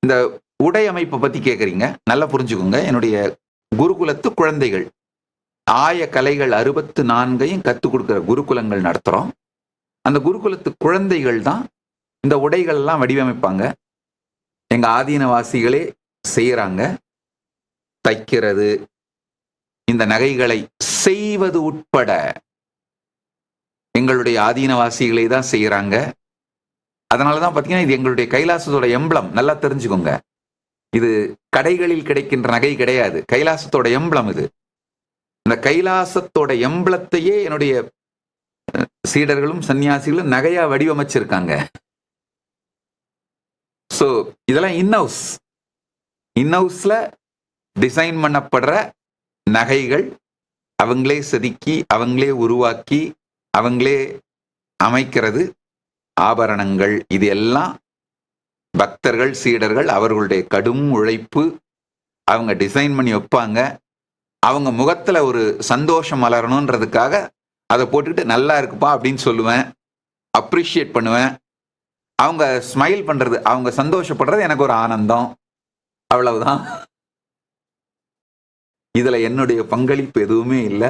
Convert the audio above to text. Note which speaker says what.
Speaker 1: இந்த உடை அமைப்பை பத்தி கேட்குறீங்க. நல்லா புரிஞ்சுக்கோங்க. என்னுடைய குருகுலத்து குழந்தைகள். ஆய கலைகள் 64யும் கத்துக் கொடுக்கிற குருகுலங்கள் நடத்துறோம். அந்த குருகுலத்து குழந்தைகள் தான் இந்த உடைகள் எல்லாம் வடிவமைப்பாங்க. எங்க ஆதீனவாசிகளே செய்யறாங்க. தைக்கிறது, இந்த நகைகளை செய்வது உட்பட எங்களுடைய ஆதீனவாசிகளே தான் செய்யறாங்க. அதனாலதான் பாத்தீங்கன்னா இது எங்களுடைய கைலாசத்தோட எம்பளம். நல்லா தெரிஞ்சுக்கோங்க. இது கடைகளில் கிடைக்கின்ற நகை கிடையாது. கைலாசத்தோட எம்பளம் இது. இந்த கைலாசத்தோட எம்பளத்தையே என்னுடைய சீடர்களும் சன்னியாசிகளும் நகையா வடிவமைச்சிருக்காங்க. சோ இதெல்லாம் இன்ஹவுஸ்ல டிசைன் பண்ணப்படுற நகைகள், அவங்களே செதுக்கி, அவங்களே உருவாக்கி, அவங்களே அமைக்கிறது ஆபரணங்கள். இது எல்லாம் பக்தர்கள், சீடர்கள் அவர்களுடைய கடும் உழைப்பு. அவங்க டிசைன் பண்ணி வைப்பாங்க. அவங்க முகத்துல ஒரு சந்தோஷம் மலரணுன்றதுக்காக அதை போட்டுக்கிட்டு நல்லா இருக்குப்பா அப்படின்னு சொல்லுவேன், அப்ரிஷியேட் பண்ணுவேன். அவங்க ஸ்மைல் பண்றது, அவங்க சந்தோஷப்படுறது எனக்கு ஒரு ஆனந்தம். அவ்வளவுதான். இதுல என்னுடைய பங்களிப்பு எதுவுமே இல்லை.